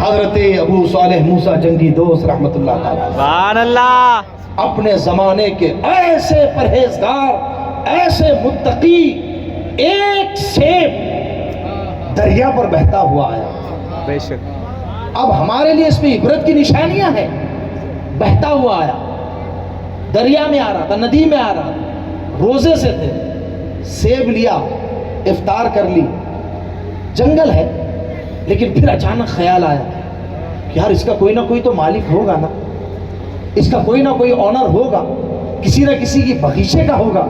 حضرت ابو صالح موسیٰ جنگی دوست رحمت اللہ تعالیٰ سبحان اللہ. اپنے زمانے کے ایسے پرہیزگار، ایسے متقی، ایک سیب دریا پر بہتا ہوا آیا. بے شک. اب ہمارے لیے اس میں عبرت کی نشانیاں ہیں. بہتا ہوا آیا، دریا میں آ رہا تھا، ندی میں آ رہا تھا، روزے سے تھے، سیب لیا، افطار کر لی. جنگل ہے، لیکن پھر اچانک خیال آیا کہ یار اس کا کوئی نہ کوئی تو مالک ہوگا نا، اس کا کوئی نہ کوئی آنر ہوگا، کسی نہ کسی کی باغیچے کا ہوگا.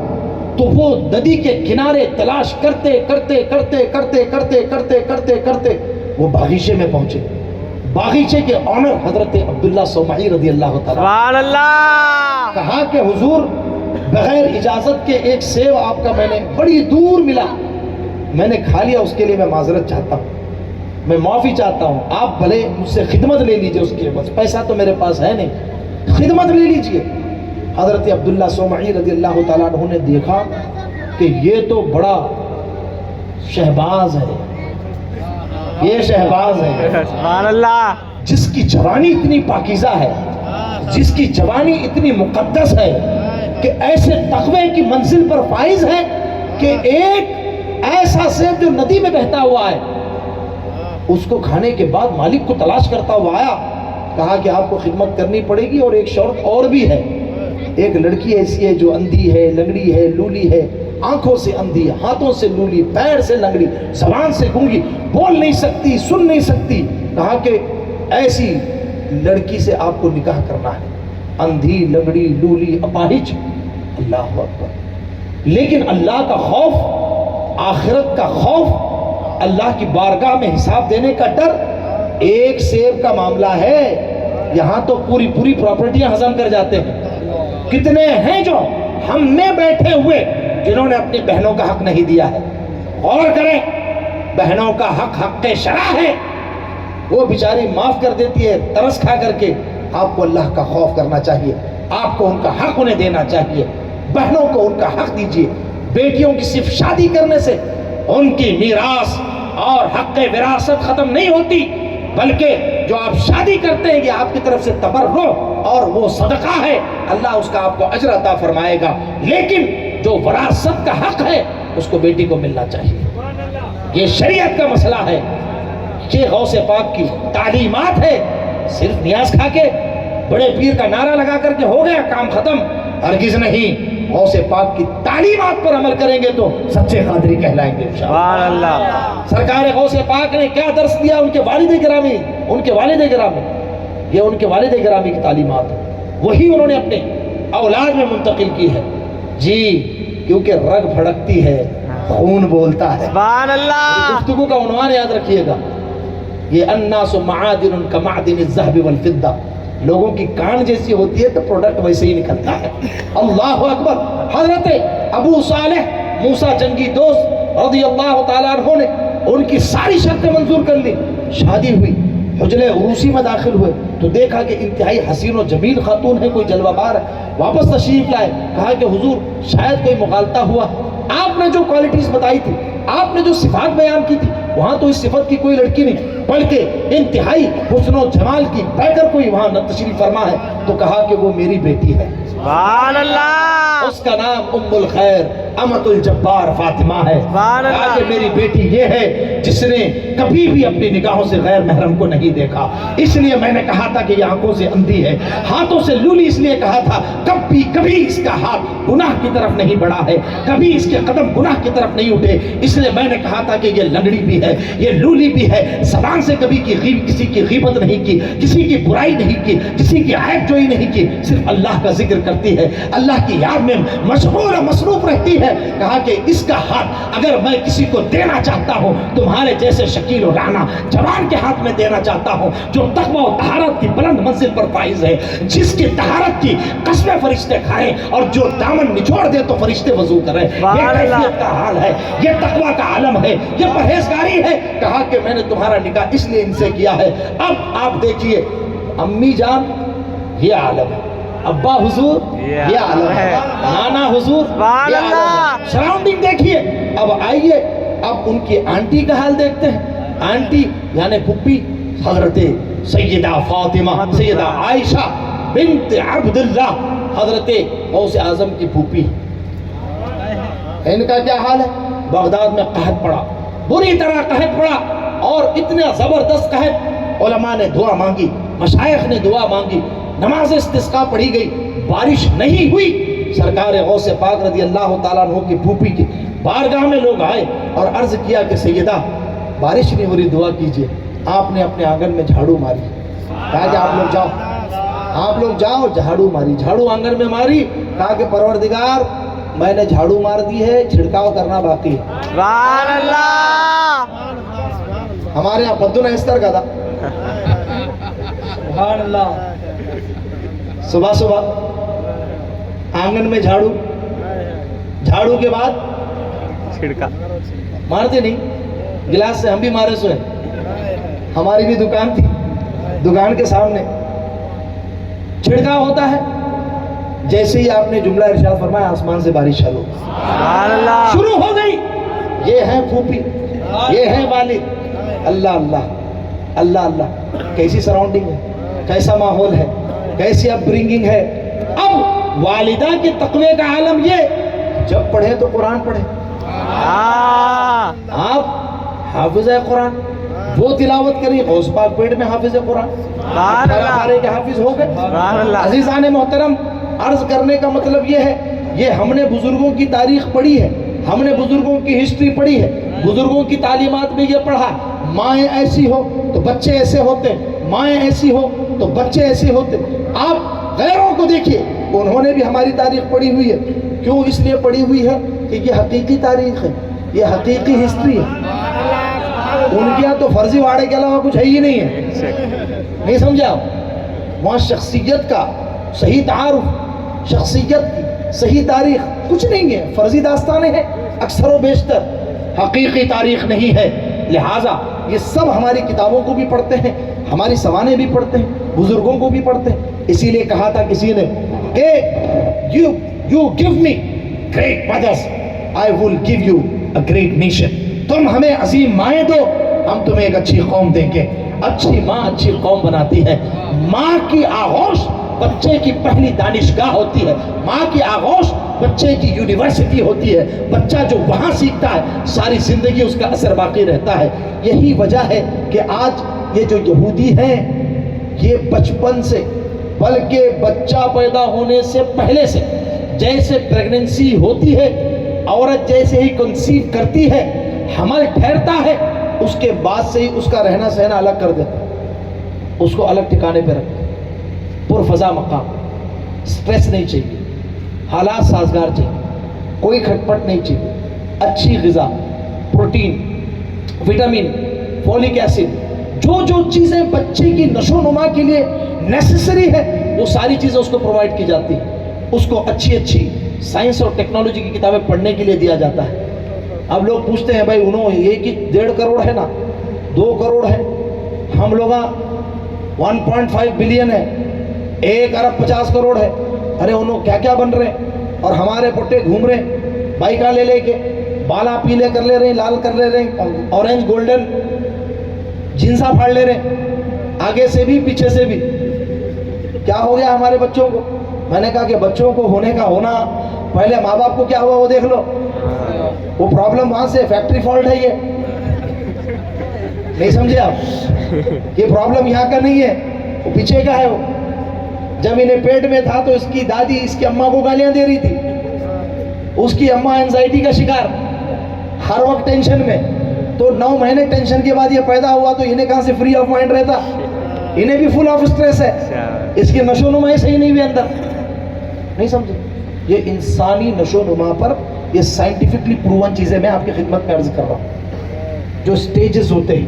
تو وہ ندی کے کنارے تلاش کرتے کرتے کرتے کرتے کرتے کرتے کرتے کرتے وہ باغیچے میں پہنچے. باغیچے کے آنر حضرت عبداللہ صومعی رضی اللہ تعالیٰ. سبحان اللہ. کہا کہ حضور بغیر اجازت کے ایک سیب آپ کا میں نے بڑی دور ملا، میں نے کھا لیا، اس کے لیے میں معذرت چاہتا ہوں، میں معافی چاہتا ہوں. آپ بھلے مجھ سے خدمت لے لیجئے اس کے، بس پیسہ تو میرے پاس ہے نہیں، خدمت لے لیجئے. حضرت عبداللہ صومعی رضی اللہ تعالیٰ عنہ نے دیکھا کہ یہ تو بڑا شہباز ہے، یہ شہباز ہے سبحان اللہ. جس کی جوانی اتنی پاکیزہ ہے، جس کی جوانی اتنی مقدس ہے کہ ایسے تقوی کی منزل پر فائز ہے کہ ایک ایسا سیب جو ندی میں بہتا ہوا ہے اس کو کھانے کے بعد مالک کو تلاش کرتا ہوا آیا. کہا کہ آپ کو خدمت کرنی پڑے گی، اور ایک شرط اور بھی ہے. ایک لڑکی ایسی ہے جو اندھی ہے، لنگڑی ہے، لولی ہے، آنکھوں سے اندھی، ہاتھوں سے لولی، پیر سے لنگڑی، زبان سے گونگی، بول نہیں سکتی، سن نہیں سکتی. کہا کہ ایسی لڑکی سے آپ کو نکاح کرنا ہے، اندھی، لنگڑی، لولی، اپاہج. اللہ اکبر. لیکن اللہ کا خوف، آخرت کا خوف، اللہ کی بارگاہ میں حساب دینے کا ڈر. ایک سیب کا معاملہ ہے، یہاں تو پوری پوری پراپرٹیاں ہضم کر جاتے ہیں. کتنے ہیں جو ہم میں بیٹھے ہوئے جنہوں نے اپنی بہنوں کا حق نہیں دیا ہے. غور کریں، بہنوں کا حق حق شرع ہے، وہ بیچاری معاف کر دیتی ہے ترس کھا کر کے. آپ کو اللہ کا خوف کرنا چاہیے، آپ کو ان کا حق انہیں دینا چاہیے. بہنوں کو ان کا حق دیجیے. بیٹیوں کی صرف شادی کرنے سے ان کی میراث اور حق وراثت ختم نہیں ہوتی، بلکہ جو آپ شادی کرتے ہیں یہ آپ کی طرف سے تبرع اور وہ صدقہ ہے، اللہ اس کا آپ کو اجر عطا فرمائے گا. لیکن جو وراثت کا حق ہے اس کو بیٹی کو ملنا چاہیے. یہ شریعت کا مسئلہ ہے، یہ غوث پاک کی تعلیمات ہے. صرف نیاز کھا کے بڑے پیر کا نعرہ لگا کر کے ہو گیا کام ختم، ہرگز نہیں. غوث پاک کی تعلیمات پر عمل کریں گے تو سچے قادری کہلائیں گے سبحان اللہ. سرکار غوث پاک نے کیا درس دیا ان کے والد گرامی، ان کے والد گرامی، یہ ان کے والد گرامی کی تعلیمات ہے، وہی انہوں نے اپنے اولاد میں منتقل کی ہے. جی کیونکہ رگ بھڑکتی ہے، خون بولتا ہے. سبحان اللہ. گفتگو کا عنوان یاد رکھیے گا، یہ الناس معادن کمعدن الذهب والفضہ. لوگوں کی کان جیسی ہوتی ہے تو پروڈکٹ ویسے ہی نکلتا ہے. اللہ اکبر. حضرت ابو صالح موسیٰ جنگی دوست رضی اللہ تعالیٰ عنہ نے ان کی ساری شرطیں منظور کر لی. شادی ہوئی، حجرے عروسی میں داخل ہوئے تو دیکھا کہ انتہائی حسین و جمیل خاتون ہے، کوئی جلوہ بار ہے. واپس تشریف لائے، کہا کہ حضور شاید کوئی مغالطہ ہوا، آپ نے جو کوالٹیز بتائی تھی، آپ نے جو صفات بیان کی تھی، وہاں تو اس صفت کی کوئی لڑکی نہیں، بلکہ انتہائی حسن و جمال کی پیکر کوئی وہاں تشریف فرما ہے. تو کہا کہ وہ میری بیٹی ہے. سبحان اللہ. اس کا نام ام الخیر امت الجبار فاطمہ ہے. سبحان اللہ. کہا کہ میری بیٹی یہ ہے جس نے کبھی بھی اپنی نگاہوں سے غیر محرم کو نہیں دیکھا، اس لیے میں نے کہا تھا کہ یہ آنکھوں سے اندھی ہے، ہاتھوں سے لولی اس لیے کہا تھا کبھی اس کا ہاتھ گناہ کی طرف نہیں بڑھا ہے، کبھی اس کے قدم گناہ کی طرف نہیں اٹھے، اس لیے میں نے کہا تھا کہ یہ لنگڑی بھی ہے، یہ لولی بھی ہے، زبان سے کبھی کسی کی غیبت نہیں کی، کسی کی برائی نہیں کی، کسی کی عیب جوئی نہیں کی، صرف اللہ کا ذکر کرتی ہے، اللہ کی یاد میں مشغول و مصروف رہتی ہے. کہا کہ اس کا ہاتھ اگر میں کسی کو دینا چاہتا ہوں تمہارے جیسے شکیل و رانا جوان کے ہاتھ میں دینا چاہتا ہوں جو تقوی و طہارت کی بلند منزل پر فائز ہے، جس کی طہارت کی قسمیں فرشتے کھائیں اور جو دامن نچوڑ دے تو فرشتے وضو کریں. یہ کیفیت کا حال ہے، یہ تقوی کا عالم ہے، یہ پرہیزگاری ہے. کہا کہ میں نے تمہارا نکاح اس لیے ان سے کیا ہے. اب آپ دیکھیے امی جان یہ عالم ہے، ابا حضور یہ عالم ہے، نانا حضور یہ عالم ہے. سراؤنڈنگ دیکھیے. اب آئیے اب ان کی آنٹی کا حال دیکھتے ہیں. آنٹی یعنی پھپھی حضرت سیدہ فاطمہ سیدہ عائشہ بنت عبداللہ حضرت غوث اعظم کی پھوپھی. ان کا کیا حال ہے؟ بغداد میں قحط پڑا, بری طرح قحط پڑا, اور اتنا زبردست قحط, علماء نے دعا مانگی, مشائخ نے دعا مانگی, نماز استسقاء پڑھی گئی, بارش نہیں ہوئی. سرکار غوث پاک رضی اللہ تعالیٰ عنہ کی پھوپھی کی بارگاہ میں لوگ آئے اور عرض کیا کہ سیدہ بارش نہیں ہو رہی, دعا کیجئے. آپ نے اپنے آنگن میں جھاڑو ماری, کہا کہ آپ لوگ جاؤ جھاڑو ماری. جھاڑو آنگن میں ماری, کہا کہ پروردگار میں نے جھاڑو مار دی ہے, چھڑکاؤ کرنا باقی ہے. سبحان اللہ. ہمارے یہاں پدنا اس طرح کا تھا, سبحان اللہ. صبح صبح آنگن میں جھاڑو, جھاڑو کے بعد چھڑکا مارتے نہیں, گلاس سے ہم بھی مارے سوئے. ہماری بھی دکان تھی, دکان کے سامنے چھڑکا ہوتا ہے. جیسے ہی آپ نے جملہ ارشاد فرمایا آسمان سے بارش شروع سبحان اللہ. شروع ہو گئی. یہ ہے پھوپھی, یہ ہے والد. اللہ اللہ اللہ اللہ, کیسی سراؤنڈنگ ہے, کیسا ماحول ہے, کیسی اپ برنگنگ ہے. اب والدہ کے تقوی کا عالم یہ, جب پڑھے تو قرآن پڑھے. آپ حافظ ہے قرآن, وہ تلاوت کری, غوث پاک پیٹ میں حافظ ہے قرآن, 18 پارے کے حافظ ہو گئے. عزیزان محترم, عرض کرنے کا مطلب یہ ہے, یہ ہم نے بزرگوں کی تاریخ پڑھی ہے, ہم نے بزرگوں کی ہسٹری پڑھی ہے, بزرگوں کی تعلیمات میں یہ پڑھا, مائیں ایسی ہو تو بچے ایسے ہوتے, مائیں ایسی ہو تو بچے ایسے ہوتے. آپ غیروں کو دیکھیے, انہوں نے بھی ہماری تاریخ پڑھی ہوئی ہے. کیوں اس لیے پڑھی ہوئی ہے کہ یہ حقیقی تاریخ ہے, یہ حقیقی ہسٹری ہے. ان کے یہاں تو فرضی واڑے کے علاوہ کچھ ہے ہی نہیں ہے. نہیں سمجھا؟ وہاں شخصیت کا صحیح تعارف, شخصیت کی صحیح تاریخ کچھ نہیں ہے, فرضی داستانیں ہیں اکثر و بیشتر, حقیقی تاریخ نہیں ہے. لہٰذا یہ سب ہماری کتابوں کو بھی پڑھتے ہیں, ہماری سوانح بھی پڑھتے ہیں, بزرگوں کو بھی پڑھتے ہیں. اسی لیے کہا تھا کسی نے کہ you give me great mothers, I will give you a great nation. تم ہمیں عظیم مائیں دو, ہم تمہیں ایک اچھی قوم دیں گے. اچھی ماں اچھی قوم بناتی ہے. ماں کی آغوش بچے کی پہلی دانشگاہ ہوتی ہے, ماں کی آغوش بچے کی یونیورسٹی ہوتی ہے. بچہ جو وہاں سیکھتا ہے ساری زندگی اس کا اثر باقی رہتا ہے. یہی وجہ ہے کہ آج یہ جو یہودی ہیں یہ بچپن سے, بلکہ بچہ پیدا ہونے سے پہلے سے, جیسے پریگننسی ہوتی ہے, عورت جیسے ہی کنسیو کرتی ہے, حمل ٹھہرتا ہے, اس کے بعد سے ہی اس کا رہنا سہنا الگ کر دیتا, اس کو الگ ٹھکانے پہ رکھتا. پرفضا مقام, سٹریس نہیں چاہیے, حالات سازگار چاہیے, کوئی کھٹپٹ نہیں چاہیے, اچھی غذا, پروٹین, وٹامن, فولک ایسڈ, جو چیزیں بچے کی نشو و نما کے لیے نیسیسری ہے وہ ساری چیزیں اس کو پرووائڈ کی جاتی ہیں. اس کو اچھی سائنس اور ٹیکنالوجی کی کتابیں پڑھنے کے لیے دیا جاتا ہے. اب لوگ پوچھتے ہیں بھائی انہوں یہ کہ 1.5 کروڑ ہے نا, 2 کروڑ ہے, ہم لوگ 1.5 بلین ہے, 1 ارب 50 کروڑ ہے. ارے انہوں کیا کیا بن رہے ہیں, اور ہمارے پٹے گھوم رہے ہیں بائکاں لے کے, بالا پیلے کر لے رہے ہیں, لال کر لے رہے ہیں, اورنج گولڈن جنسا پھاڑ لے رہے ہیں, آگے سے بھی پیچھے سے بھی. کیا ہو گیا ہمارے بچوں کو؟ میں نے کہا کہ بچوں کو ہونے کا ہونا, پہلے ماں باپ کو کیا ہوا وہ دیکھ لو. وہ پرابلم وہاں سے فیکٹری فالٹ ہے, یہ نہیں سمجھے آپ؟ یہ پرابلم یہاں کا نہیں ہے, وہ پیچھے کا ہے. وہ جب انہیں پیٹ میں تھا تو اس کی دادی اس کی اماں کو گالیاں دے رہی تھی. اس کی اماں اینزائٹی کا شکار, ہر وقت ٹینشن میں. تو 9 مہینے ٹینشن کے بعد یہ پیدا ہوا تو انہیں کہاں سے فری آف مائنڈ رہتا, انہیں بھی فل آف اسٹریس ہے. اس کی نشو نما صحیح نہیں ہوئی اندر, نہیں سمجھے؟ یہ انسانی نشو نما پر یہ سائنٹیفکلی پروون چیزیں میں آپ کی خدمت میں عرض کر رہا ہوں. جو سٹیجز ہوتے ہیں,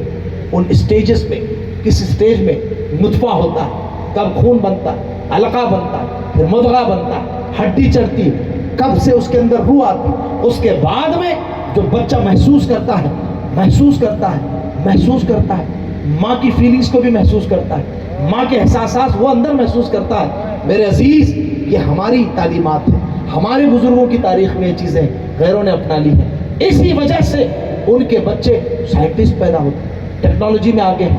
ان سٹیجز میں کس سٹیج میں نطفہ ہوتا ہے, کب خون بنتا ہے, علقہ بنتا ہے, پھر مضغہ بنتا ہے, ہڈی چڑھتی ہے, کب سے اس کے اندر روح آتی ہے, اس کے بعد میں جو بچہ محسوس کرتا ہے ماں کی فیلنگز کو بھی محسوس کرتا ہے, ماں کے احساسات وہ اندر محسوس کرتا ہے. میرے عزیز, یہ ہماری تعلیمات ہیں, ہمارے بزرگوں کی تاریخ میں یہ چیزیں غیروں نے اپنا لی ہیں. اسی وجہ سے ان کے بچے سائنٹسٹ پیدا ہوتے ہیں, ٹیکنالوجی میں آگے ہیں,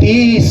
30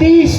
30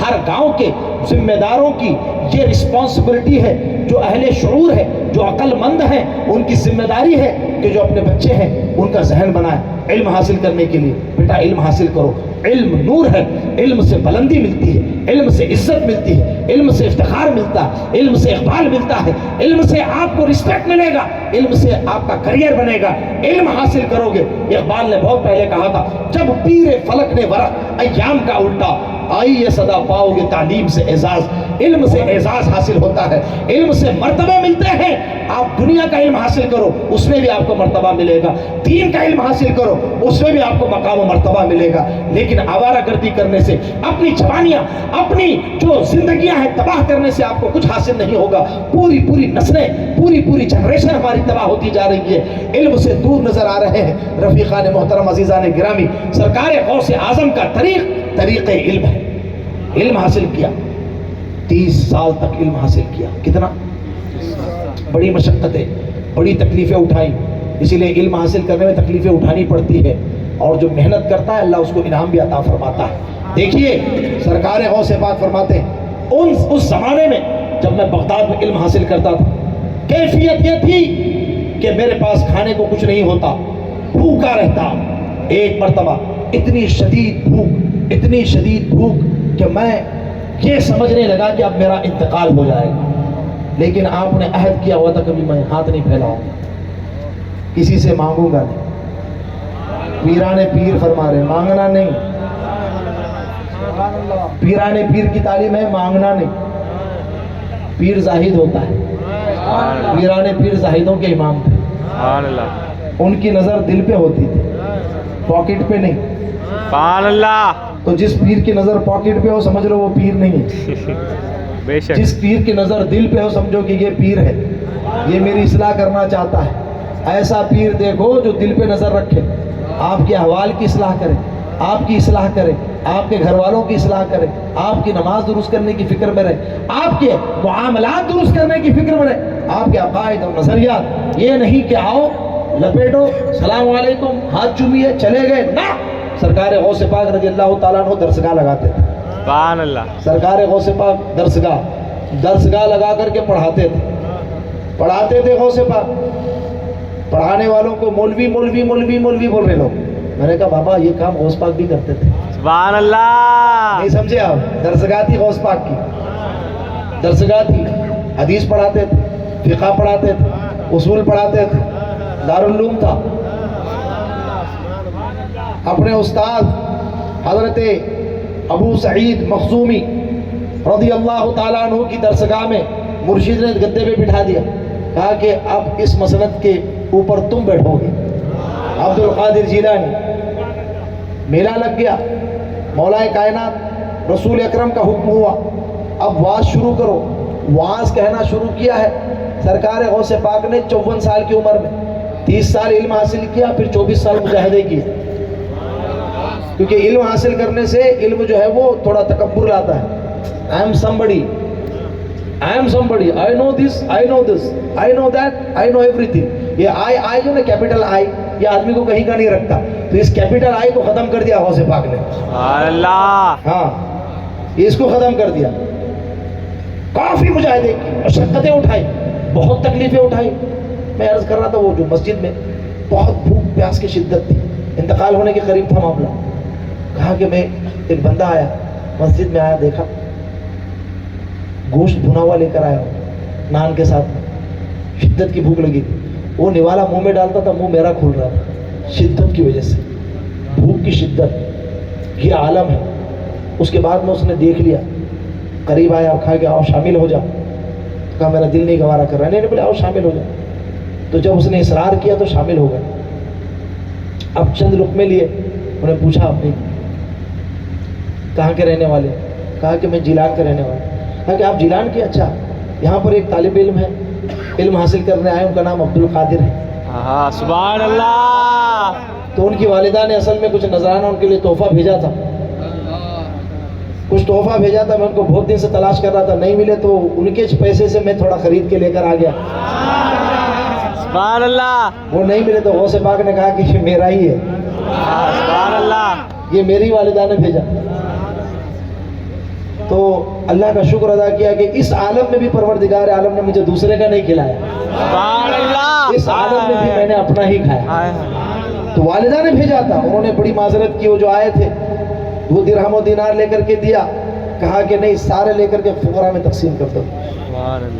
ہر گاؤں کے ذمہ داروں کی یہ رسپانسبلٹی ہے، جو اہل شعور ہے، جو عقل مند ہیں، ان کی ذمہ داری ہے کہ جو اپنے بچے ہیں ان کا ذہن بنائیں علم حاصل کرنے کے لیے۔ بیٹا علم حاصل کرو، علم نور ہے، علم سے بلندی ملتی ہے، علم سے عزت ملتی ہے، علم سے افتخار ملتا ہے، علم سے اقبال ملتا ہے، علم سے آپ کو رسپیکٹ ملے گا، علم سے آپ کا کریئر بنے گا۔ علم حاصل کرو گے۔ اقبال نے بہت پہلے کہا تھا، جب پیر فلک نے ورق ایام کا الٹا، آئی یہ صدا پاؤ گے تعلیم سے اعزاز۔ علم سے اعزاز حاصل ہوتا ہے، علم سے مرتبے ملتے ہیں۔ آپ دنیا کا علم حاصل کرو، اس میں بھی آپ کو مرتبہ ملے گا، دین کا علم حاصل کرو، اس میں بھی آپ کو مقام و مرتبہ ملے گا۔ لیکن آوارہ گردی کرنے سے، اپنی جوانیاں، اپنی جو زندگیاں ہیں تباہ کرنے سے آپ کو کچھ حاصل نہیں ہوگا۔ پوری نسلیں، پوری جنریشن ہماری تباہ ہوتی جا رہی ہے، علم سے دور نظر آ رہے ہیں۔ رفیقان محترم، عزیزان گرامی، سرکار غوث اعظم کا طریق علم ہے۔ علم حاصل کیا، 30 سال تک علم حاصل کیا۔ کتنا؟ بڑی مشقتیں، بڑی تکلیفیں اٹھائیں۔ اسی لیے علم حاصل کرنے میں تکلیفیں اٹھانی پڑتی ہے، اور جو محنت کرتا ہے اللہ اس کو انعام بھی عطا فرماتا ہے۔ دیکھیے سرکار غوث پاک فرماتے ہیں، اس زمانے میں جب میں بغداد میں علم حاصل کرتا تھا، کیفیت یہ تھی کہ میرے پاس کھانے کو کچھ نہیں ہوتا، بھوکا رہتا۔ ایک مرتبہ اتنی شدید بھوک کہ میں یہ سمجھنے لگا کہ اب میرا انتقال ہو جائے گا، لیکن آپ نے عہد کیا ہوا تھا کبھی میں ہاتھ نہیں پھیلاؤں گا، کسی سے مانگوں گا نہیں۔ پیران پیر فرما رہے مانگنا نہیں، پیران پیر کی تعلیم ہے مانگنا نہیں۔ پیر زاہد ہوتا ہے، پیران پیر زاہدوں کے امام تھے، سبحان اللہ، ان کی نظر دل پہ ہوتی تھی، پاکٹ پہ نہیں۔ سبحان اللہ، تو جس پیر کی نظر پاکٹ پہ ہو سمجھ لو وہ پیر نہیں ہے، بے شک، جس پیر کی نظر دل پہ ہو سمجھو کہ یہ پیر ہے، یہ میری اصلاح کرنا چاہتا ہے۔ ایسا پیر دیکھو جو دل پہ نظر رکھے، آپ کے احوال کی اصلاح کرے، آپ کی اصلاح کرے، آپ کے گھر والوں کی اصلاح کرے، آپ کی نماز درست کرنے کی فکر میں رہے، آپ کے معاملات درست کرنے کی فکر میں رہے، آپ کے عقائد اور نظریات۔ یہ نہیں کہ آؤ لپیٹو السلام علیکم ہاتھ چومیے چلے گئے، نہ۔ سرکار غوث پاک رضی اللہ تعالیٰ عنہ درسگاہ لگاتے تھے، سبحان اللہ، سرکار غوث پاک درسگاہ لگا کر کے پڑھاتے تھے غوث پاک۔ پڑھانے والوں کو مولوی بول رہے لوگ۔ میں نے کہا بابا یہ کام غوث پاک بھی کرتے تھے، سبحان اللہ، نہیں سمجھے آپ؟ درسگاہ تھی غوث پاک کی، درسگاہ تھی، حدیث پڑھاتے تھے، فقہ پڑھاتے تھے، اصول پڑھاتے تھے، دارالعلوم تھا۔ اپنے استاد حضرت ابو سعید مخزومی رضی اللہ تعالیٰ عنہ کی درسگاہ میں مرشد نے گدے پہ بٹھا دیا، کہا کہ اب اس مسند کے اوپر تم بیٹھو گے۔ عبد القادر جیلانی، میلہ لگ گیا، مولا کائنات رسول اکرم کا حکم ہوا، اب واز شروع کرو۔ واز کہنا شروع کیا ہے۔ سرکار غوث پاک نے 54 سال کی عمر میں 30 سال علم حاصل کیا، پھر 24 سال مجاہدے کیے، کیونکہ علم حاصل کرنے سے علم جو ہے وہ تھوڑا تکبر لاتا ہے۔ I am somebody, I know this, I know that, I know everything۔ یہ I جو نا کیپٹل I، یہ آدمی کو کہیں کا نہیں رکھتا، تو اس کیپٹل I کو ختم کر دیا غوث پاک نے۔ سبحان اللہ، ہاں، اس کو ختم کر دیا۔ کافی مجاہدے کی، مشقتیں اٹھائی، بہت تکلیفیں اٹھائی۔ میں عرض کر رہا تھا وہ جو مسجد میں بہت بھوک پیاس کی شدت تھی، انتقال ہونے کے قریب تھا معاملہ۔ کہا کہ میں ایک بندہ آیا، مسجد میں آیا، دیکھا گوشت بھنا ہوا لے کر آیا ہوں نان کے ساتھ، شدت کی بھوک لگی تھی، وہ نوالا منہ میں ڈالتا تھا، منہ میرا کھل رہا تھا شدت کی وجہ سے، بھوک کی شدت، یہ عالم ہے۔ اس کے بعد میں اس نے دیکھ لیا، قریب آیا اور کہا کہ آؤ شامل ہو جا۔ کہا میرا دل نہیں گوارا کر رہا، نہیں بولے آؤ شامل ہو جا۔ تو جب اس نے اصرار کیا تو شامل ہو گئے۔ اب چند لقمے لیے، انہیں پوچھا آپ نے کہاں کے رہنے والے؟ کہا کہ میں جیلان کا رہنے والا۔ کہا کہ آپ جیلان کے؟ اچھا، یہاں پر ایک طالب علم ہے، علم حاصل کرنے آئے، ان کا نام عبد القادر ہے۔ ہاں سبحان اللہ، تو ان کی والدہ نے اصل میں کچھ نذرانہ ان کے لیے تحفہ بھیجا تھا، میں ان کو بہت دن سے تلاش کر رہا تھا، نہیں ملے تو ان کے پیسے سے میں تھوڑا خرید کے لے کر آ گیا۔ سبحان اللہ، وہ نہیں ملے تو غوث پاک نے کہا کہ یہ میرا ہی ہے، سبحان اللہ، یہ میری والدہ نے بھیجا۔ تو اللہ کا شکر ادا کیا کہ اس عالم میں بھی پروردگار عالم نے مجھے دوسرے کا نہیں کھلایا، سبحان اللہ، اس عالم میں بھی میں نے اپنا ہی کھایا۔ تو والدہ نے بھیجا تھا، انہوں نے بڑی معذرت کی، وہ جو آئے تھے وہ درہم و دینار لے کر کے دیا، کہا کہ نہیں سارے لے کر کے فقراء میں تقسیم کر دو،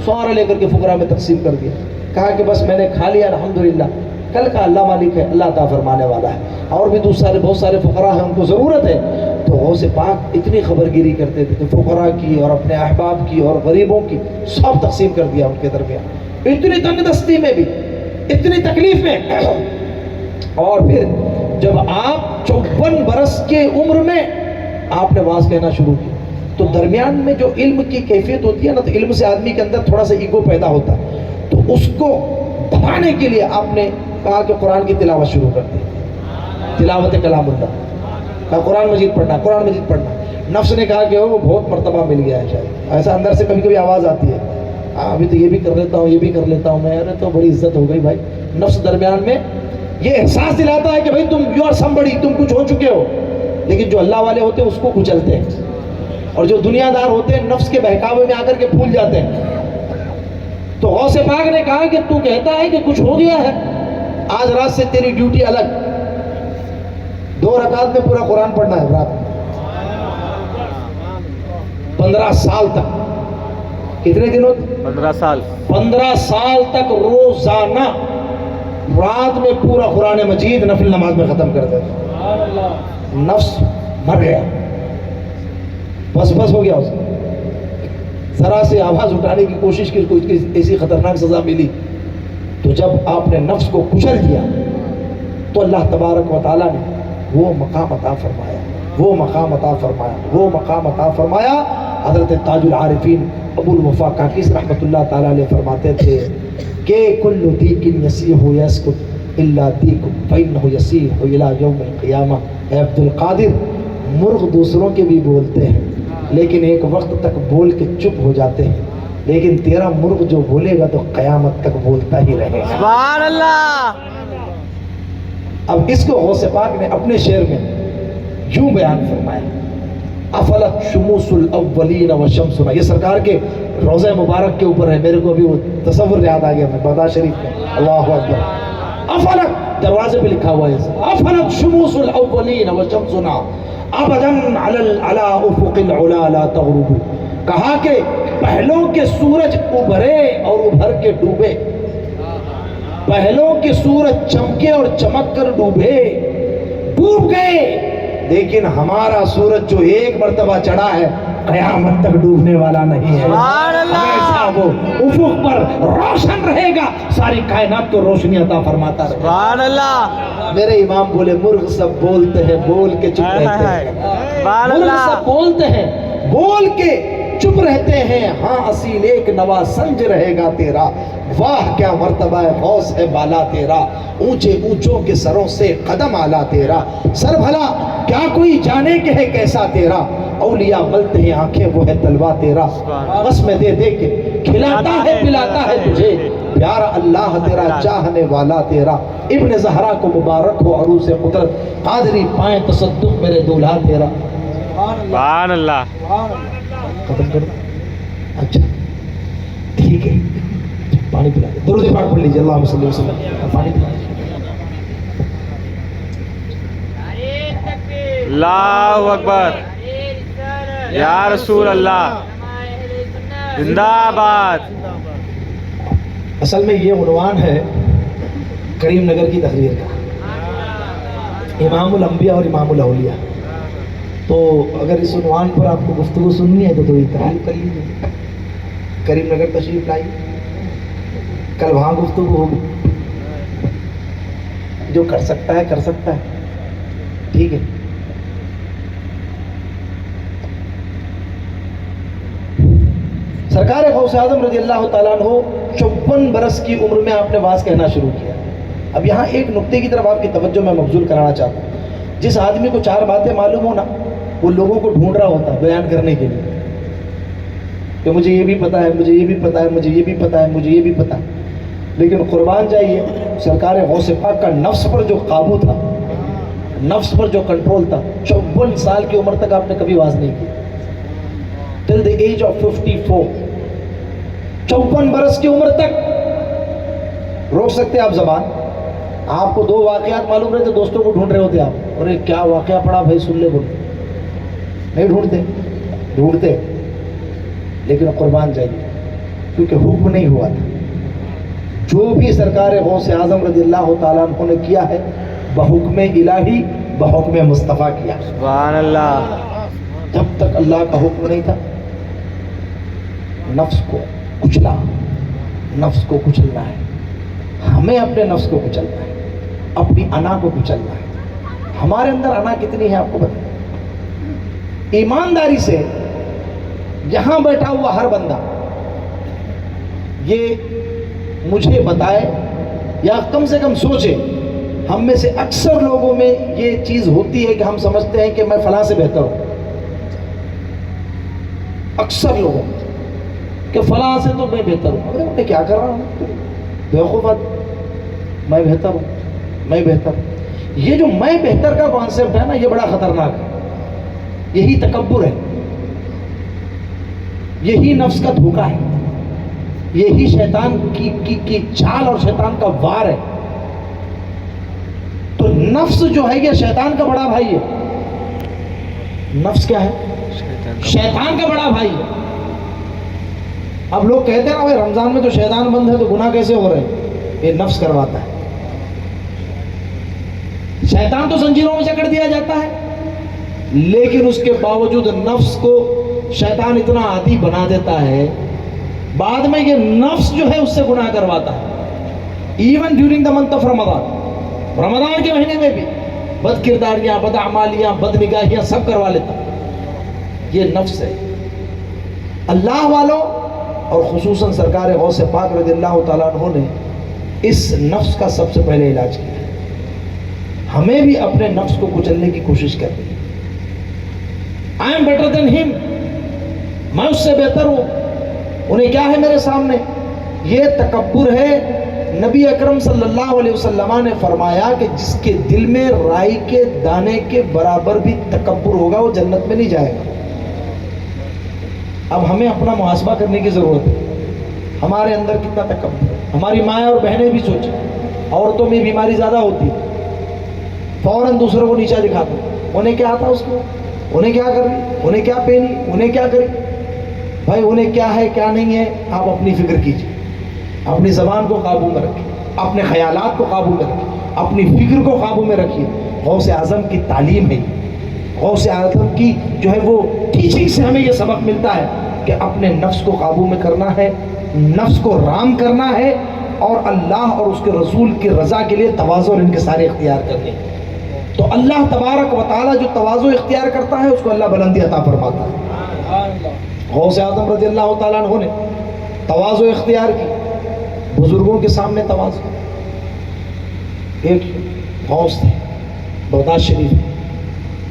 سارے لے کر کے فقراء میں تقسیم کر دیا، کہا کہ بس میں نے کھا لیا الحمدللہ، کل کا اللہ مالک ہے، اللہ عطا فرمانے والا ہے، اور بھی دوسرے بہت سارے فقراء ہیں ان کو ضرورت ہے۔ تو غوث پاک اتنی خبر گیری کرتے تھے کہ فقراء کی اور اپنے احباب کی اور غریبوں کی سب تقسیم کر دیا ان کے درمیان، اتنی تنگ دستی میں بھی، اتنی تکلیف میں۔ اور پھر جب آپ 54 برس کے عمر میں آپ نے واز کہنا شروع کی، تو درمیان میں جو علم کی کیفیت ہوتی ہے نا، تو علم سے آدمی کے اندر تھوڑا سا ایگو پیدا ہوتا ہے، تو اس کو دبانے کے لیے آپ نے کہا کہ قرآن کی تلاوت شروع کر دی، تلاوت کلام اللہ، کہا قرآن مجید پڑھنا، قرآن مجید پڑھنا۔ نفس نے کہا کہ وہ بہت مرتبہ مل گیا ہے، شاید ایسا اندر سے کبھی کبھی آواز آتی ہے، ابھی تو یہ بھی کر لیتا ہوں، یہ بھی کر لیتا ہوں میں، ارے تو بڑی عزت ہو گئی بھائی۔ نفس درمیان میں یہ احساس دلاتا ہے کہ بھائی تم یو آر سمبڑی، تم کچھ ہو چکے ہو، لیکن جو اللہ والے ہوتے ہیں اس کو کچلتے ہیں، اور جو دنیا دار ہوتے ہیں نفس کے بہکاوے میں آ کر کے پھول جاتے ہیں۔ تو غوث پاک نے کہا کہ تو کہتا ہے کہ کچھ ہو گیا ہے، آج رات سے تیری ڈیوٹی الگ، 2 رکعت میں پورا قرآن پڑھنا ہے رات میں، 15 سال تک۔ کتنے دنوں؟ 15 سال 15 سال تک روزانہ رات میں پورا قرآن مجید نفل نماز میں ختم کر دیتا۔ نفس مر گیا، بس ہو گیا، اس ذرا سے آواز اٹھانے کی کوشش کی، کوئی ایسی خطرناک سزا ملی۔ تو جب آپ نے نفس کو کچل دیا تو اللہ تبارک و تعالیٰ نے وہ مقام عطا فرمایا، وہ مقام عطا فرمایا، وہ مقام عطا فرمایا۔ حضرت تاج العارفین ابو الوفا کاکیس رحمۃ اللہ تعالیٰ علیہ فرماتے تھے کہ کل دیک یسیح یسکت الا دیک فانہ یسیح الی یوم القیامہ۔ اے عبد القادر، مرغ دوسروں کے بھی بولتے ہیں لیکن ایک وقت تک بول کے چپ ہو جاتے ہیں، لیکن تیرا مرغ جو بولے گا تو قیامت تک بولتا ہی رہے گا۔ سبحان اللہ۔ اب اس کو غوث پاک نے اپنے شعر میں یوں بیان فرمایا، افلت شموس الاولین وشمسنا، یہ سرکار کے روضہ مبارک کے اوپر ہے، میرے کو ابھی وہ تصور یاد آ گیا، میں بغداد شریف میں، اللہ اکبر، افلت دروازے پہ لکھا ہوا ہے، افلت شموس الاولین وشمسنا ابدا علی افق العلا لا تغرب، کہا کہ پہلوں کے سورج ابھرے اور ابھر کے ڈوبے، پہلوں کے سورج چمکے اور چمک کر ڈوبے، ڈوب گئے، لیکن ہمارا سورج جو ایک مرتبہ چڑھا ہے قیامت تک ڈوبنے والا نہیں ہے، ہمیشہ وہ افق پر روشن رہے گا، ساری کائنات کو روشنی عطا فرماتا رہے گا۔ سبحان اللہ۔ میرے امام بولے مرغ سب بولتے ہیں بول کے چپ رہتے ہیں، سبحان مرغ اللہ۔ سب بولتے ہیں بول کے چپ رہتے ہیں، ہاں اصیل ایک نوا سنج رہے گا تیرا، واہ کیا مرتبہ ہے غوث ہے بالا تیرا، اونچے اونچوں کے سروں سے قدم آلا تیرا، سر بھلا کیا کوئی جانے کہ ہے کیسا تیرا، اولیاء ملتے ہیں آنکھیں وہ ہے تلوا تیرا، بس میں دے دے کے کھلاتا ہے پلاتا ہے تجھے، پیارا اللہ تیرا چاہنے والا تیرا، ابن زہرا کو مبارک ہو عروس قدرت، قادری پائیں تصدق میرے دولہا تیرا۔ سبحان اللہ۔ ختم کرو، اچھا ٹھیک ہے، پانی پلا دیں، درود پاک پڑھ لیجیے، اللہم صلی وسلم، پانی پلا دیں۔ اللہ اکبر، یا رسول اللہ، زندہ آباد۔ اصل میں یہ عنوان ہے کریم نگر کی تقریر کا، امام الانبیاء اور امام الاولیاء، تو اگر اس عنوان پر آپ کو گفتگو سننی ہے تو تھوڑی تقریر کر لیجیے، کریم نگر تشریف لائیے، کل وہاں گفتگو ہوگی، جو کر سکتا ہے کر سکتا ہے، ٹھیک ہے۔ سرکار غوث اعظم رضی اللہ تعالیٰ عنہ 54 برس کی عمر میں آپ نے واز کہنا شروع کیا۔ اب یہاں ایک نقطے کی طرف آپ کی توجہ میں مبذول کرانا چاہتا ہوں، جس آدمی کو 4 باتیں معلوم ہو نا، وہ لوگوں کو ڈھونڈ رہا ہوتا ہے بیان کرنے کے لیے، کہ مجھے یہ بھی پتا ہے، مجھے یہ بھی پتا ہے، مجھے یہ بھی پتا ہے، مجھے یہ بھی پتا ہے، لیکن قربان جائیے سرکار غوث پاک کا نفس پر جو قابو تھا، نفس پر جو کنٹرول تھا، 54 سال کی عمر تک آپ نے کبھی واز نہیں کی، till the age of 54. 54 برس کی عمر تک روک سکتے آپ زبان؟ آپ کو 2 واقعات معلوم رہتے دوستوں کو ڈھونڈ رہے ہوتے آپ، اور کیا واقعہ پڑا بھائی سن لے، بولے نہیں ڈھونڈتے لیکن قربان جائیے، کیونکہ حکم نہیں ہوا تھا. جو بھی سرکار غوث اعظم رضی اللہ تعالیٰ عنہ نے کیا ہے بحکم الہی، بحکم مصطفیٰ کیا. سبحان اللہ. جب تک اللہ کا حکم نہیں تھا نفس کو کچلا، نفس کو کچلنا ہے. ہمیں اپنے نفس کو کچلنا ہے، اپنی انا کو کچلنا ہے. ہمارے اندر انا کتنی ہے آپ کو بتائیں؟ ایمانداری سے یہاں بیٹھا ہوا ہر بندہ یہ مجھے بتائے یا کم سے کم سوچے. ہم میں سے اکثر لوگوں میں یہ چیز ہوتی ہے کہ ہم سمجھتے ہیں کہ میں فلاں سے بہتر ہوں. اکثر لوگوں کہ فلاں سے تو میں بہتر ہوں. ارے میں کیا کر رہا ہوں؟ بیوقوفت. میں بہتر ہوں، میں بہتر ہوں. یہ جو میں بہتر کا کانسیپٹ ہے نا یہ بڑا خطرناک ہے. یہی تکبر ہے، یہی نفس کا دھوکہ ہے، یہی شیطان کی چال اور شیطان کا وار ہے. تو نفس جو ہے یہ شیطان کا بڑا بھائی ہے. نفس کیا ہے؟ شیطان کا بڑا بھائی ہے. اب لوگ کہتے ہیں نا بھائی رمضان میں تو شیطان بند ہے تو گناہ کیسے ہو رہے ہیں؟ یہ نفس کرواتا ہے. شیطان تو زنجیروں میں جکڑ دیا جاتا ہے لیکن اس کے باوجود نفس کو شیطان اتنا عادی بنا دیتا ہے بعد میں یہ نفس جو ہے اس سے گناہ کرواتا ہے. Even during the month of Ramzan کے مہینے میں بھی بد کرداریاں، بد اعمالیاں، بد نگاہیاں سب کروا لیتا. یہ نفس ہے. اللہ والوں اور خصوصاً سرکار غوث پاک رضی اللہ تعالیٰ عنہ نے اس نفس کا سب سے پہلے علاج کیا. ہمیں بھی اپنے نفس کو کچلنے کی کوشش کرنی ہے. I am better than him. میں اس سے بہتر ہوں. انہیں کیا ہے میرے سامنے؟ یہ تکبر ہے. نبی اکرم صلی اللہ علیہ وسلم نے فرمایا کہ جس کے دل میں رائی کے دانے کے برابر بھی تکبر ہوگا وہ جنت میں نہیں جائے گا. اب ہمیں اپنا محاسبہ کرنے کی ضرورت ہے. ہمارے اندر کتنا تکبر ہے. ہماری مائیں اور بہنیں بھی سوچیں. عورتوں میں بیماری زیادہ ہوتی ہے، فوراً دوسروں کو نیچا دکھاتے. انہیں کیا آتا اس کو؟ انہیں کیا کر رہی، انہیں کیا پہنی، انہیں کیا کری. بھائی انہیں کیا ہے کیا نہیں ہے آپ اپنی فکر کیجیے. اپنی زبان کو قابو میں رکھیے، اپنے خیالات کو قابو میں رکھیے، اپنی فکر کو قابو میں رکھیے. غوث اعظم کی تعلیم ہے. غوث اعظم کی جو ہے وہ ٹیچنگ سے ہمیں یہ سبق ملتا ہے کہ اپنے نفس کو قابو میں کرنا ہے، نفس کو رام کرنا ہے اور اللہ اور اس کے رسول کی رضا کے لیے تواضع اور انکسار اختیار کرنے. تو اللہ تبارک و تعالیٰ جو تواضع اختیار کرتا ہے اس کو اللہ بلندی عطا فرماتا ہے. غوث اعظم رضی اللہ تعالیٰ عنہ نے تواضع اختیار کی. بزرگوں کے سامنے تواضع. ایک غوث تھے بغداد شریف،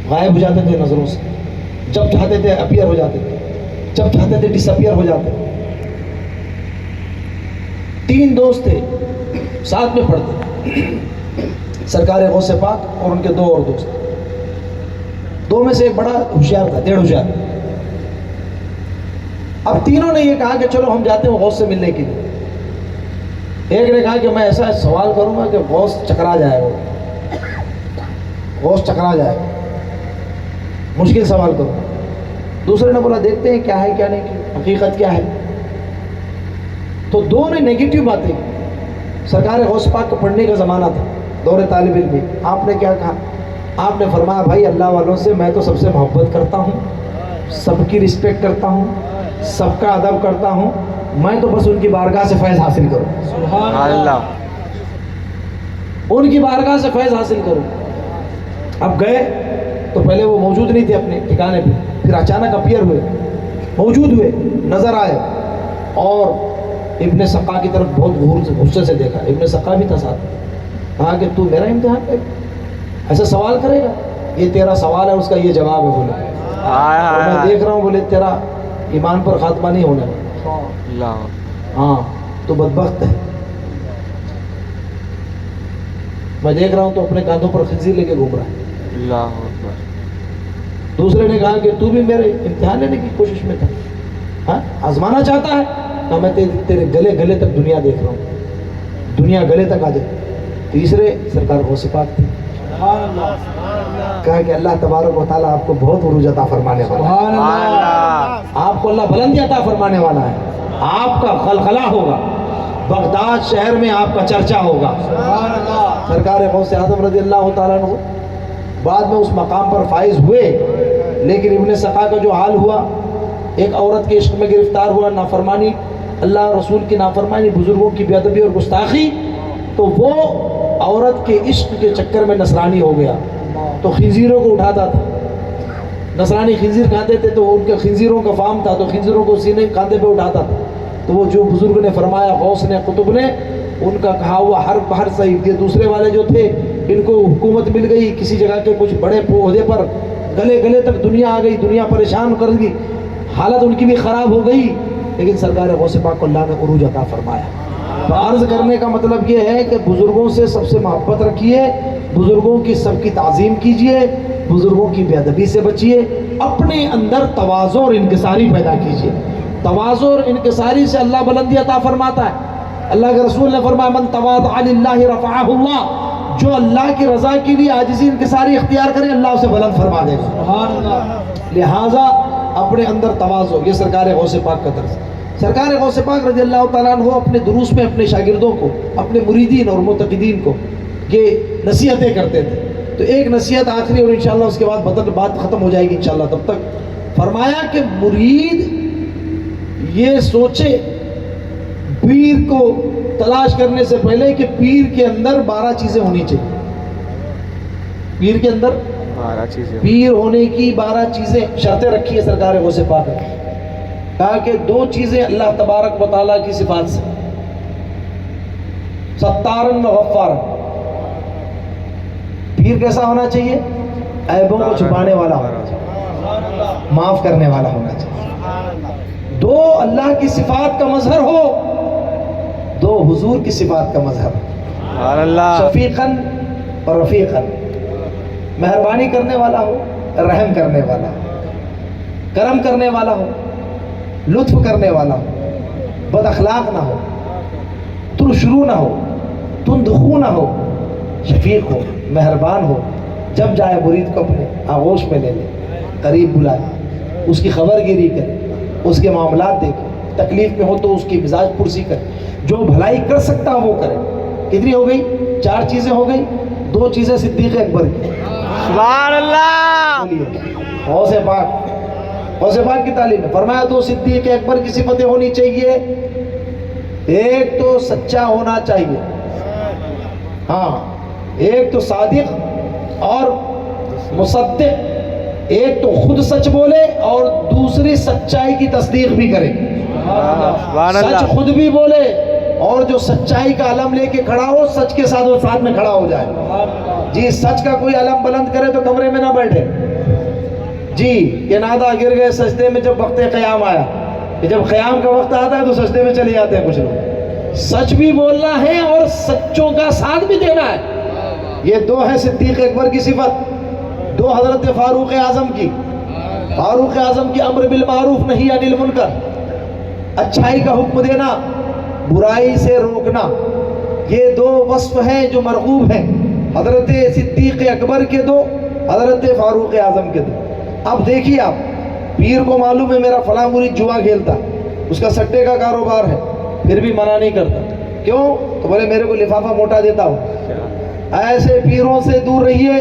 غائب ہو جاتے تھے نظروں سے. جب چاہتے تھے اپیئر ہو جاتے تھے، جب چاہتے تھے ڈس اپیئر ہو جاتے. 3 دوست تھے ساتھ میں پڑھتے، سرکار غوث پاک اور ان کے 2 اور دوست. 2 میں سے ایک بڑا ہوشیار تھا، 1.5 ہوشیار. اب تینوں نے یہ کہا کہ چلو ہم جاتے ہیں غوث سے ملنے کے لیے. ایک نے کہا کہ میں ایسا سوال کروں گا کہ غوث چکرا جائے گا. غوث چکرا جائے گا، مشکل سوال کروں. دوسرے نے بولا دیکھتے ہیں کیا ہے کیا نہیں، حقیقت کیا ہے. تو 2 نے نیگیٹو باتیں. سرکار غوث پاک کو پڑھنے کا زمانہ تھا، دور طالب علم میں. آپ نے کیا کہا؟ آپ نے فرمایا بھائی اللہ والوں سے میں تو سب سے محبت کرتا ہوں، سب کی رسپیکٹ کرتا ہوں، سب کا ادب کرتا ہوں. میں تو بس ان کی بارگاہ سے فیض حاصل کروں. سبحان اللہ. ان کی بارگاہ سے فیض حاصل کروں. اب گئے تو پہلے وہ موجود نہیں تھے اپنے ٹھکانے پہ. پھر اچانک اپیئر ہوئے، موجود ہوئے، نظر آئے اور ابن سقا کی طرف بہت غصے سے دیکھا. ابن سقا بھی تھا ساتھ. کہا کہ تو میرا امتحان لے ایسا سوال کرے گا؟ یہ تیرا سوال ہے، اس کا یہ جواب ہے. بولے میں دیکھ رہا ہوں، بولے تیرا ایمان پر خاتمہ نہیں ہونے والا. ہاں تو بدبخت ہے. میں دیکھ رہا ہوں تو اپنے کاندھوں پر خنزیر لے کے گھوم رہا ہے. اللہ اکبر. دوسرے نے کہا کہ تو بھی میرے امتحان لینے کی کوشش میں تھا. ہاں آزمانا چاہتا ہے کہ میں تیرے گلے گلے تک دنیا دیکھ رہا ہوں, دنیا گلے تک آ جائے. تیسرے سرکار غوث پاک تھی. کہا کہ اللہ تبارک و تعالیٰ آپ کو بہت عروج عطا فرمانے والا ہے, آپ کو اللہ بلندی عطا فرمانے والا ہے, آپ کا خلخلہ ہوگا, بغداد شہر میں آپ کا چرچا ہوگا. سرکار غوث اعظم رضی اللہ تعالیٰ عنہ بعد میں اس مقام پر فائز ہوئے, لیکن ابن سقا کا جو حال ہوا, ایک عورت کے عشق میں گرفتار ہوا, نافرمانی, اللہ رسول کی نافرمانی, بزرگوں کی بے ادبی اور گستاخی, تو وہ عورت کے عشق کے چکر میں نصرانی ہو گیا. تو خنزیروں کو اٹھاتا تھا, نصرانی خنزیر کھاتے تھے تو ان کے خنزیروں کا فام تھا, تو خنزیروں کو سینے کاندھے پہ اٹھاتا تھا. تو وہ جو بزرگ نے فرمایا, غوث نے, قطب نے, ان کا کہا ہوا ہر صحیح. یہ دوسرے والے جو تھے ان کو حکومت مل گئی کسی جگہ کے کچھ بڑے عہدے پر, گلے گلے تک دنیا آ گئی, دنیا پریشان کر دی, حالت ان کی بھی خراب ہو گئی, لیکن سرکار غوث پاک کو اللہ نے عروج عطا فرمایا. تو عرض کرنے کا مطلب یہ ہے کہ بزرگوں سے سب سے محبت رکھیے, بزرگوں کی سب کی تعظیم کیجیے, بزرگوں کی بے ادبی سے بچیے, اپنے اندر تواضع اور انکساری پیدا کیجیے. تواضع اور انکساری سے اللہ بلندی عطا فرماتا ہے. اللہ کے رسول نے فرمایا من تواضع للہ رفعہ اللہ, جو اللہ کی رضا کے لیے عاجزی انکساری اختیار کرے اللہ اسے بلند فرما دے گا. لہٰذا اپنے اندر تواضع, یہ سرکار غوث پاک کا درس. سرکار غوث پاک رضی اللہ تعالیٰ عنہ اپنے دروس میں اپنے شاگردوں کو, اپنے مریدین اور معتقدین کو یہ نصیحتیں کرتے تھے. تو ایک نصیحت آخری, اور انشاءاللہ اس کے بعد بات ختم ہو جائے گی انشاءاللہ. تب تک فرمایا کہ مرید یہ سوچے پیر کو تلاش کرنے سے پہلے کہ پیر کے اندر 12 چیزیں ہونی چاہیے. پیر کے اندر 12 چیزیں, پیر ہونے کی 12 چیزیں شرطیں رکھی ہے سرکار غوث پاک نے. کہا کہ 2 چیزیں اللہ تبارک و تعالیٰ کی صفات سے, ستارن و غفارن. پیر کیسا ہونا چاہیے؟ عیبوں کو چھپانے والا ہونا چاہیے, معاف کرنے والا ہونا چاہیے. 2 اللہ کی صفات کا مظہر ہو, 2 حضور کی صفات کا مظہر ہو. شفیقاً اور رفیقاً, مہربانی کرنے والا ہو, رحم کرنے والا ہو, کرم کرنے والا ہو, لطف کرنے والا ہو, بد اخلاق نہ ہو, ترشرو نہ ہو, تندخو نہ ہو, شفیق ہو, مہربان ہو. جب جائے مرید کو اپنے آغوش میں لے لے, قریب بلائے, اس کی خبر گیری کرے, اس کے معاملات دیکھے, تکلیف میں ہو تو اس کی مزاج پرسی کرے, جو بھلائی کر سکتا وہ کرے. کتنی ہو گئی؟ 4 چیزیں ہو گئی. 2 چیزیں صدیق اکبر کی. سبحان اللہ. غوث پاک کی تعلیم ہے. فرمایا 2 صدیق اکبر کی صفتیں ہونی چاہیے. ایک تو سچا ہونا چاہیے, ہاں, ایک تو صادق اور مصدق. ایک تو خود سچ بولے اور دوسری سچائی کی تصدیق بھی کرے. سچ خود بھی بولے اور جو سچائی کا علم لے کے کھڑا ہو, سچ کے ساتھ وہ ساتھ میں کھڑا ہو جائے. جی سچ کا کوئی علم بلند کرے تو کمرے میں نہ بیٹھے. جی یہ نادا گر گئے سجدے میں جب وقت قیام آیا, کہ جب قیام کا وقت آتا ہے تو سجدے میں چلے جاتے ہیں کچھ لوگ. سچ بھی بولنا ہے اور سچوں کا ساتھ بھی دینا ہے. یہ 2 ہے صدیق اکبر کی صفت. 2 حضرت فاروق اعظم کی. فاروق اعظم کی امر بالمعروف نہی عن المنکر, اچھائی کا حکم دینا, برائی سے روکنا. یہ 2 وصف ہیں جو مرغوب ہیں, حضرت صدیق اکبر کے 2, حضرت فاروق اعظم کے 2. اب دیکھیے آپ, پیر کو معلوم ہے میرا فلاں مرید جوا کھیلتا, اس کا سٹے کا کاروبار ہے, پھر بھی منع نہیں کرتا. کیوں؟ تو بولے میرے کو لفافہ موٹا دیتا ہوں. ایسے پیروں سے دور رہیے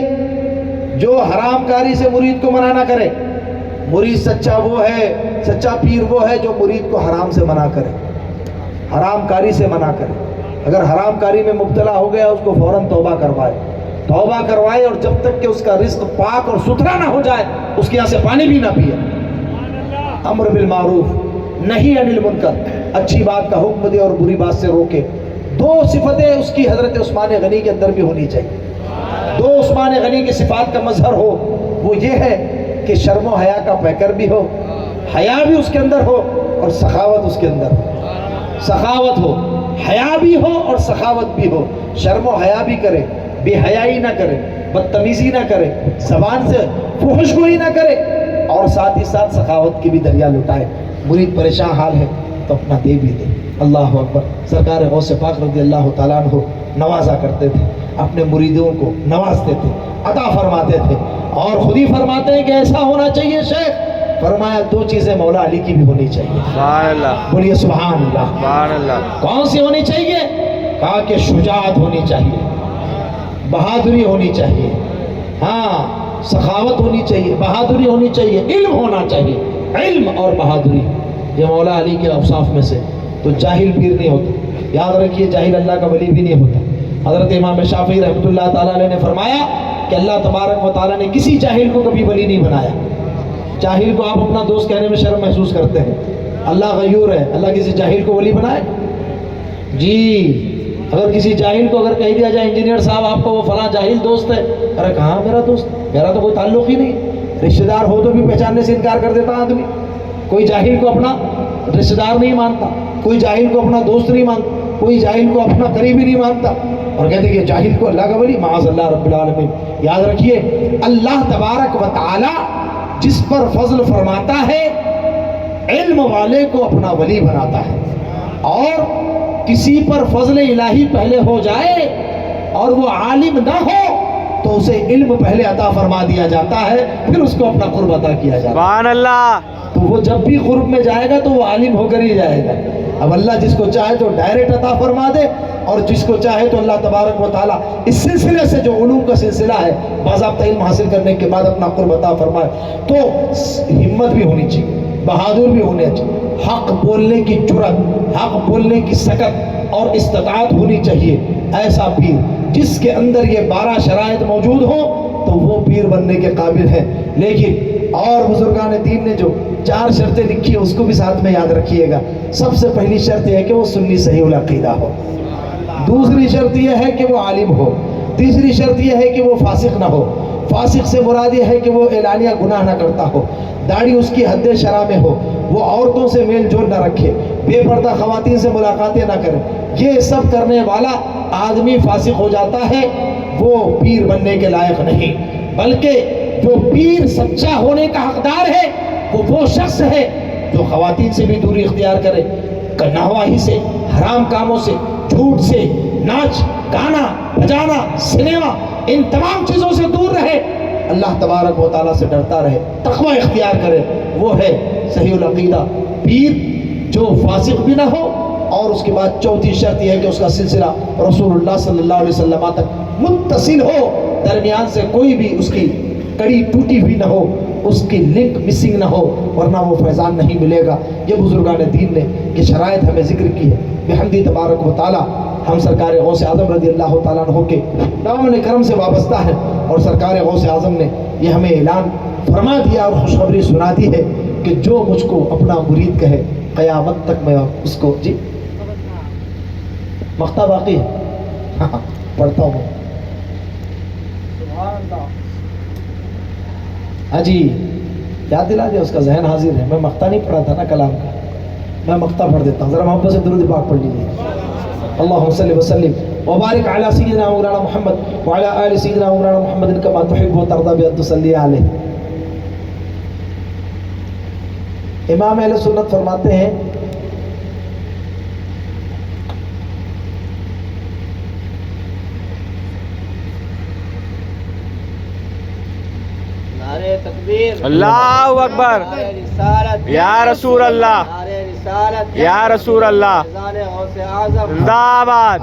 جو حرام کاری سے مرید کو منع نہ کرے. مرید سچا وہ ہے, سچا پیر وہ ہے جو مرید کو حرام سے منع کرے, حرام کاری سے منع کرے. اگر حرام کاری میں مبتلا ہو گیا اس کو فوراً توبہ کروائے اور جب تک کہ اس کا رزق پاک اور ستھرا نہ ہو جائے اس کے یہاں سے پانی بھی نہ پیے. امر بالمعروف نہی عن المنکر, اچھی بات کا حکم دے اور بری بات سے روکے. 2 صفتیں اس کی حضرت عثمان غنی کے اندر بھی ہونی چاہیے. 2 عثمان غنی کی صفات کا مظہر ہو, وہ یہ ہے کہ شرم و حیا کا پیکر بھی ہو, حیا بھی اس کے اندر ہو اور سخاوت اس کے اندر ہو. سخاوت ہو, حیا بھی ہو اور سخاوت بھی ہو. شرم و حیا بھی کرے, بے حیائی نہ کرے, بدتمیزی نہ کرے, زبان سے فحش گوئی نہ کرے, اور ساتھ ہی ساتھ سخاوت کی بھی دریا لٹائے. مرید پریشان حال ہے تو اپنا دے بھی دے. اللہ اکبر. سرکار غوث پاک رضی اللہ تعالیٰ عنہ نوازا کرتے تھے, اپنے مریدوں کو نوازتے تھے, عطا فرماتے تھے, اور خود ہی فرماتے ہیں کہ ایسا ہونا چاہیے شیخ. فرمایا 2 چیزیں مولا علی کی بھی ہونی چاہیے. سبحان اللہ. بولیے سبحان اللہ. سبحان اللہ. کون سی ہونی چاہیے؟ کہا کہ شجاعت ہونی چاہیے, بہادری ہونی چاہیے, ہاں سخاوت ہونی چاہیے, بہادری ہونی چاہیے, علم ہونا چاہیے. علم اور بہادری یہ مولا علی کے اوصاف میں سے. تو جاہل پیر نہیں ہوتا, یاد رکھیے, جاہل اللہ کا ولی بھی نہیں ہوتا. حضرت امام شافعی رحمۃ اللہ تعالیٰ علیہ نے فرمایا کہ اللہ تبارک و تعالیٰ نے کسی جاہل کو کبھی ولی نہیں بنایا. جاہل کو آپ اپنا دوست کہنے میں شرم محسوس کرتے ہیں, اللہ غیور ہے. اللہ کسی جاہل کو ولی بنائے جی؟ اگر کسی جاہل کو اگر کہہ دیا جائے انجینئر صاحب آپ کو وہ فلاں جاہل دوست ہے, ارے کہاں میرا دوست, میرا تو کوئی تعلق ہی نہیں. رشتہ دار ہو تو بھی پہچاننے سے انکار کر دیتا آدمی. کوئی جاہل کو اپنا رشتہ دار نہیں مانتا, کوئی جاہل کو اپنا دوست نہیں مانتا, کوئی جاہل کو اپنا قریبی نہیں مانتا, اور کہتے کہ جاہل کو اللہ کا ولی. معاذ اللہ رب العالمین. یاد رکھیے, اللہ تبارک و تعالی جس پر فضل فرماتا ہے علم والے کو اپنا ولی بناتا ہے, اور کسی پر فضل الہی پہلے ہو جائے اور وہ عالم نہ ہو تو اسے علم پہلے عطا فرما دیا جاتا ہے, پھر اس کو اپنا قرب عطا کیا جاتا ہے. سبحان اللہ. تو وہ جب بھی قرب میں جائے گا تو وہ عالم ہو کر ہی جائے گا. اب اللہ جس کو چاہے تو ڈائریکٹ عطا فرما دے, اور جس کو چاہے تو اللہ تبارک و تعالیٰ اس سلسلے سے جو علوم کا سلسلہ ہے باضابطہ علم حاصل کرنے کے بعد اپنا قرب عطا فرمائے. تو ہمت بھی ہونی چاہیے, بہادر بھی ہونے چاہیے, حق بولنے کی جرأت, حق بولنے کی سکت اور استطاعت ہونی چاہیے. ایسا پیر جس کے اندر یہ 12 شرائط موجود ہوں تو وہ پیر بننے کے قابل ہے. لیکن اور بزرگان دین نے جو 4 شرطیں لکھی ہیں اس کو بھی ساتھ میں یاد رکھیے گا. سب سے پہلی شرط یہ ہے کہ وہ سنی صحیح العقیدہ ہو. دوسری شرط یہ ہے کہ وہ عالم ہو. تیسری شرط یہ ہے کہ وہ فاسق نہ ہو. فاسق سے مراد یہ ہے کہ وہ اعلانیہ گناہ نہ کرتا ہو, داڑھی اس کی حد شرع میں ہو, وہ عورتوں سے میل جول نہ رکھے, بے پردہ خواتین سے ملاقاتیں نہ کرے. یہ سب کرنے والا آدمی فاسق ہو جاتا ہے, وہ پیر بننے کے لائق نہیں. بلکہ جو پیر سچا ہونے کا حقدار ہے وہ شخص ہے جو خواتین سے بھی دوری اختیار کرے, ناواہی سے, حرام کاموں سے, جھوٹ سے, ناچ گانا بجانا, سنیما, ان تمام چیزوں سے دور رہے, اللہ تبارک و تعالیٰ سے ڈرتا رہے, تقوی اختیار کرے. وہ ہے صحیح العقیدہ پیر جو فاسق بھی نہ ہو. اور اس کے بعد چوتھی شرط یہ ہے کہ اس کا سلسلہ رسول اللہ صلی اللہ علیہ وسلم تک متصل ہو, درمیان سے کوئی بھی اس کی کڑی ٹوٹی ہوئی نہ ہو, اس کی لنک مسنگ نہ ہو, ورنہ وہ فیضان نہیں ملے گا. یہ بزرگان دین نے یہ شرائط ہمیں ذکر کی ہے. بحمدی تبارک و تعالی ہم سرکار غوث اعظم رضی اللہ تعالیٰ عنہ کے دامن کرم سے وابستہ ہیں, اور سرکار غوث اعظم نے یہ ہمیں اعلان فرما دیا اور خوشخبری سنا دی ہے کہ جو مجھ کو اپنا مرید کہے قیامت تک میں اس کو. جی مقطع باقی ہے, ہاں پڑھتا ہوں. ہاں جی یاد دلا دیا, اس کا ذہن حاضر ہے. میں مقطع نہیں پڑھا تھا نا کلام کا, میں مقطع پڑھ دیتا ہوں. ذرا محبت سے درود پاک پڑھ لیجیے. اللہم صلی وسلم وبارک علی سیدنا مولانا محمد وعلی آل سیدنا مولانا محمد کما تحب و ترضی بان تصلی علیہ. امام اہل سنت فرماتے ہیں اللہ اکبر. یا رسول اللہ, یا رسول اللہ. زندہ آباد,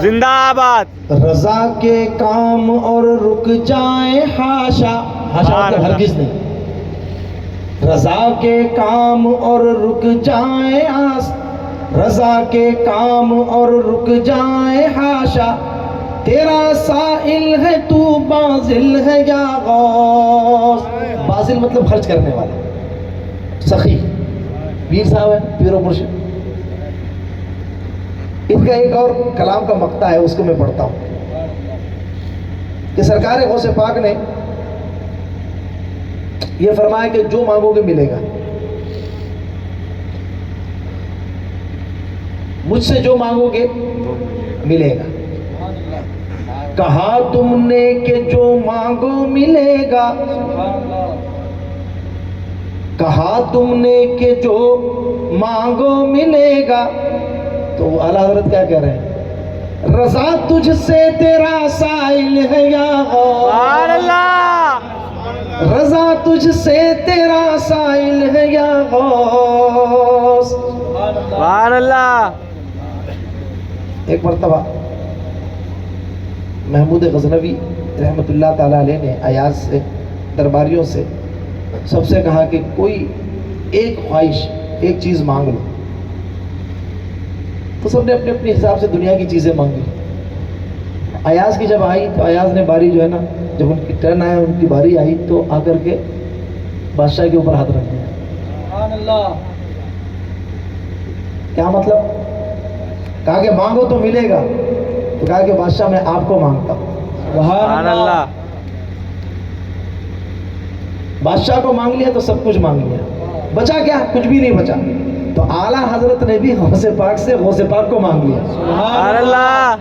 زندہ آباد. رضا کے کام اور رک جائیں حاشا, حاشا مطلب ہرگز نہیں. رضا کے کام اور رک جائیں آس, رضا کے کام اور رک جائیں حاشا, تیرا سائل ہے تو باذل ہے یا غوث. باذل مطلب خرچ کرنے والا, سخی پیر صاحب ہے, پیر و مرشد. اس کا ایک اور کلام کا مقطع ہے, اس کو میں پڑھتا ہوں کہ سرکار غوث پاک نے یہ فرمایا کہ جو مانگو گے ملے گا. مجھ سے جو مانگو گے ملے گا. کہا تم نے کہ جو مانگو ملے گا, کہا تم نے کہ جو مانگو ملے گا، تو اعلیٰ حضرت کیا کہہ رہے ہیں؟ رضا تجھ سے تیرا سائل ہے یا غوث، سبحان اللہ، رضا تجھ سے تیرا سائل ہے یا غوث۔ سبحان اللہ۔ ایک مرتبہ محمود غزنوی رحمۃ اللہ تعالیٰ علیہ نے ایاز سے، درباریوں سے سب سے کہا کہ کوئی ایک خواہش، ایک چیز مانگ لو، تو سب نے اپنے اپنے حساب سے دنیا کی چیزیں مانگی۔ ایاز کی جب آئی تو ایاز نے باری جو ہے نا، جب ان کی ٹرن آیا، ان کی باری آئی تو آ کر کے بادشاہ کے اوپر ہاتھ رکھ دیا۔ سبحان اللہ۔ کیا مطلب؟ کہا کہ مانگو تو ملے گا، تو کہا کہ بادشاہ میں آپ کو مانگتا ہوں۔ سبحان اللہ۔ بادشاہ کو مانگ لیا تو سب کچھ مانگ لیا، بچا کیا؟ کچھ بھی نہیں بچا۔ تو اعلیٰ حضرت نے بھی غوث پاک سے غوث پاک کو مانگ لیا سبحان اللہ۔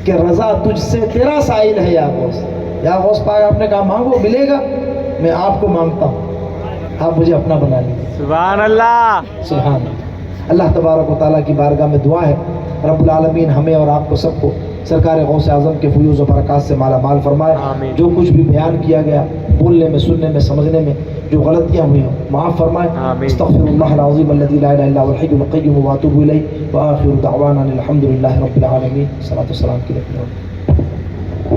کہ رضا تجھ سے تیرا سائل ہے یا غوث، یا غوث پاک آپ نے کہا مانگو ملے گا، میں آپ کو مانگتا ہوں، آپ مجھے اپنا بنا لیجیے۔ سبحان اللہ۔ سبحان اللہ۔ اللہ تبارک و تعالیٰ کی بارگاہ میں دعا ہے رب العالمین ہمیں اور آپ کو سب کو سرکار غوث اعظم کے فیوز و برکات سے مالا مال فرمائے۔ آمین۔ جو کچھ بھی بیان کیا گیا، بولنے میں، سننے میں، سمجھنے میں جو غلطیاں ہوئی ہوں معاف فرمائے۔ آمین۔ استغفر اللہ العظیم الذی لا الہ الا هو الحی القیوم واتوب الیہ، وآخر دعوانا الحمد للہ رب العالمین۔ صلاۃ و سلام کی